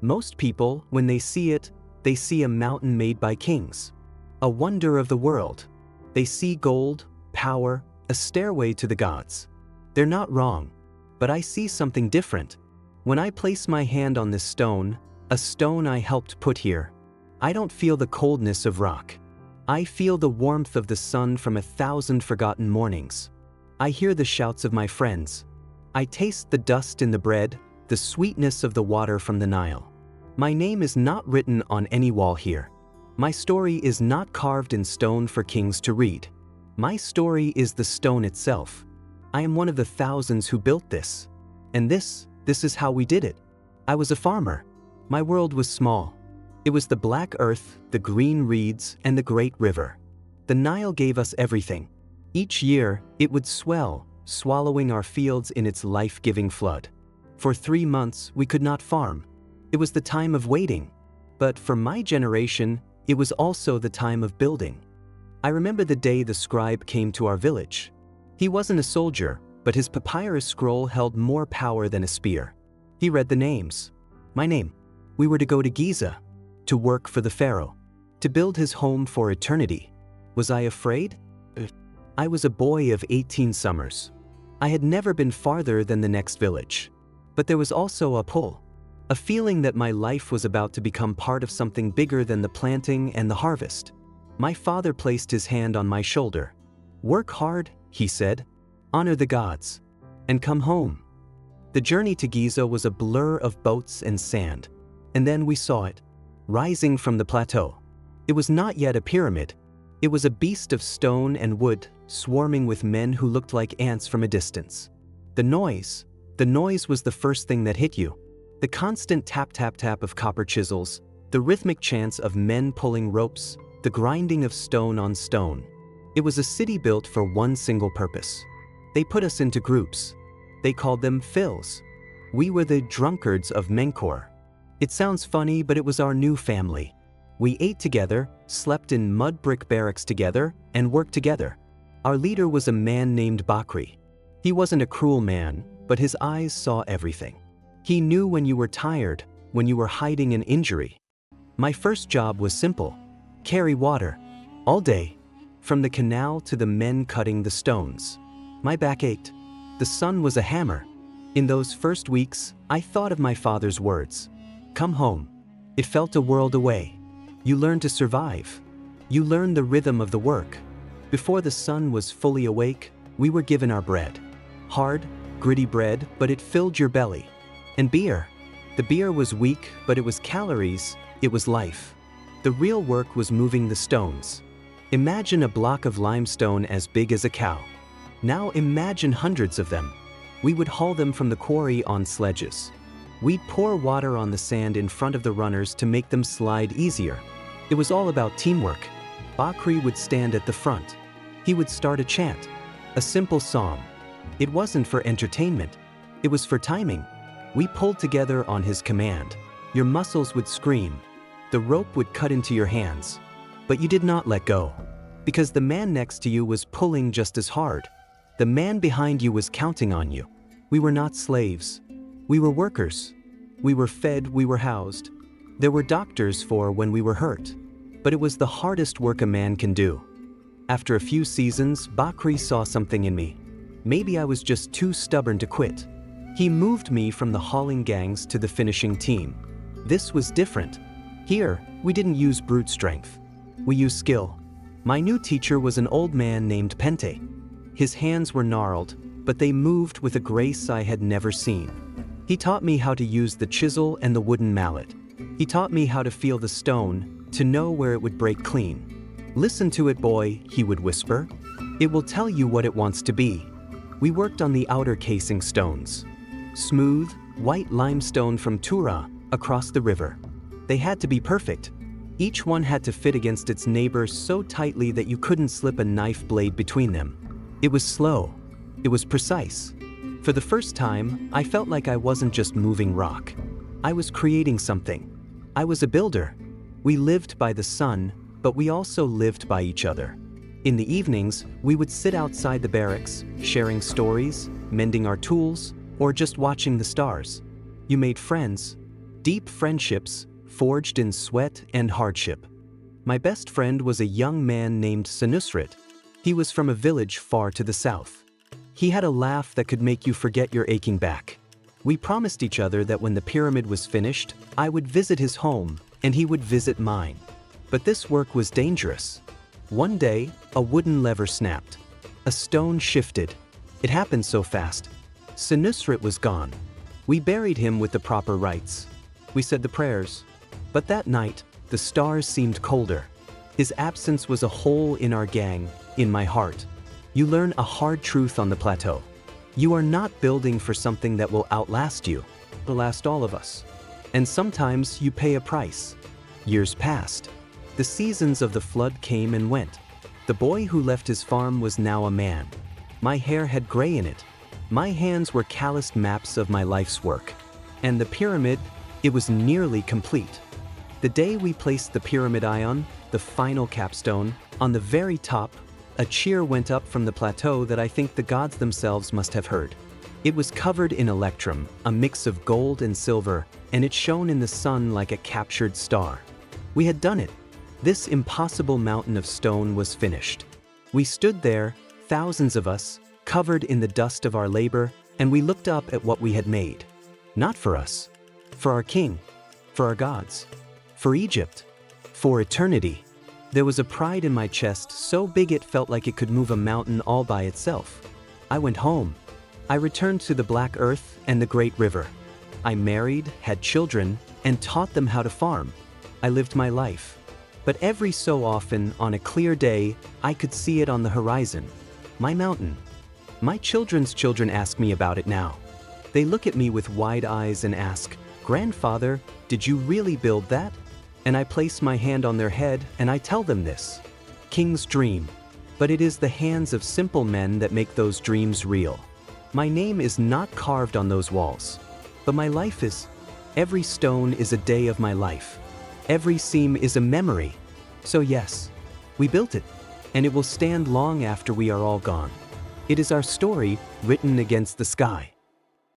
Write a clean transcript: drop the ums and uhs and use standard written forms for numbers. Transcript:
Most people, when they see it, they see a mountain made by kings. A wonder of the world. They see gold, power, a stairway to the gods. They're not wrong, but I see something different. When I place my hand on this stone, a stone I helped put here, I don't feel the coldness of rock. I feel the warmth of the sun from 1,000 forgotten mornings. I hear the shouts of my friends. I taste the dust in the bread, the sweetness of the water from the Nile. My name is not written on any wall here. My story is not carved in stone for kings to read. My story is the stone itself. I am one of the thousands who built this. And this is how we did it. I was a farmer. My world was small. It was the black earth, the green reeds, and the great river. The Nile gave us everything. Each year, it would swell, swallowing our fields in its life-giving flood. For 3 months, we could not farm. It was the time of waiting. But for my generation, it was also the time of building. I remember the day the scribe came to our village. He wasn't a soldier, but his papyrus scroll held more power than a spear. He read the names. My name. We were to go to Giza, to work for the Pharaoh, to build his home for eternity. Was I afraid? I was a boy of 18 summers. I had never been farther than the next village. But there was also a pull, a feeling that my life was about to become part of something bigger than the planting and the harvest. My father placed his hand on my shoulder. Work hard, he said, honor the gods, and come home. The journey to Giza was a blur of boats and sand. And then we saw it, rising from the plateau. It was not yet a pyramid. It was a beast of stone and wood, swarming with men who looked like ants from a distance. The noise was the first thing that hit you. The constant tap-tap-tap of copper chisels, the rhythmic chants of men pulling ropes, the grinding of stone on stone. It was a city built for one single purpose. They put us into groups. They called them Phils. We were the drunkards of Menkor. It sounds funny, but it was our new family. We ate together, slept in mud brick barracks together, and worked together. Our leader was a man named Bakri. He wasn't a cruel man, but his eyes saw everything. He knew when you were tired, when you were hiding an injury. My first job was simple. Carry water. All day. From the canal to the men cutting the stones. My back ached. The sun was a hammer. In those first weeks, I thought of my father's words. Come home. It felt a world away. You learn to survive. You learn the rhythm of the work. Before the sun was fully awake, we were given our bread. Hard, gritty bread, but it filled your belly. And beer. The beer was weak, but it was calories, it was life. The real work was moving the stones. Imagine a block of limestone as big as a cow. Now imagine hundreds of them. We would haul them from the quarry on sledges. We'd pour water on the sand in front of the runners to make them slide easier. It was all about teamwork. Bakri would stand at the front. He would start a chant, a simple psalm. It wasn't for entertainment. It was for timing. We pulled together on his command. Your muscles would scream. The rope would cut into your hands. But you did not let go. Because the man next to you was pulling just as hard. The man behind you was counting on you. We were not slaves. We were workers. We were fed, we were housed. There were doctors for when we were hurt. But it was the hardest work a man can do. After a few seasons, Bakri saw something in me. Maybe I was just too stubborn to quit. He moved me from the hauling gangs to the finishing team. This was different. Here, we didn't use brute strength. We used skill. My new teacher was an old man named Pente. His hands were gnarled, but they moved with a grace I had never seen. He taught me how to use the chisel and the wooden mallet. He taught me how to feel the stone, to know where it would break clean. Listen to it, boy, he would whisper. It will tell you what it wants to be. We worked on the outer casing stones. Smooth, white limestone from Tura, across the river. They had to be perfect. Each one had to fit against its neighbor so tightly that you couldn't slip a knife blade between them. It was slow. It was precise. For the first time, I felt like I wasn't just moving rock. I was creating something. I was a builder. We lived by the sun, but we also lived by each other. In the evenings, we would sit outside the barracks, sharing stories, mending our tools, or just watching the stars. You made friends. Deep friendships, forged in sweat and hardship. My best friend was a young man named Senusrit. He was from a village far to the south. He had a laugh that could make you forget your aching back. We promised each other that when the pyramid was finished, I would visit his home, and he would visit mine. But this work was dangerous. One day, a wooden lever snapped. A stone shifted. It happened so fast. Senusrit was gone. We buried him with the proper rites. We said the prayers. But that night, the stars seemed colder. His absence was a hole in our gang, in my heart. You learn a hard truth on the plateau. You are not building for something that will outlast you. It'll last all of us. And sometimes you pay a price. Years passed. The seasons of the flood came and went. The boy who left his farm was now a man. My hair had gray in it. My hands were calloused maps of my life's work. And the pyramid, it was nearly complete. The day we placed the pyramid ion, the final capstone, on the very top, a cheer went up from the plateau that I think the gods themselves must have heard. It was covered in electrum, a mix of gold and silver, and it shone in the sun like a captured star. We had done it. This impossible mountain of stone was finished. We stood there, thousands of us, covered in the dust of our labor, and we looked up at what we had made. Not for us. For our king. For our gods. For Egypt. For eternity. There was a pride in my chest so big it felt like it could move a mountain all by itself. I went home. I returned to the black earth and the great river. I married, had children, and taught them how to farm. I lived my life. But every so often, on a clear day, I could see it on the horizon. My mountain. My children's children ask me about it now. They look at me with wide eyes and ask, "Grandfather, did you really build that?" And I place my hand on their head and I tell them this. Kings dream, but it is the hands of simple men that make those dreams real. My name is not carved on those walls, but my life is. Every stone is a day of my life. Every seam is a memory. So yes, we built it, and it will stand long after we are all gone. It is our story written against the sky.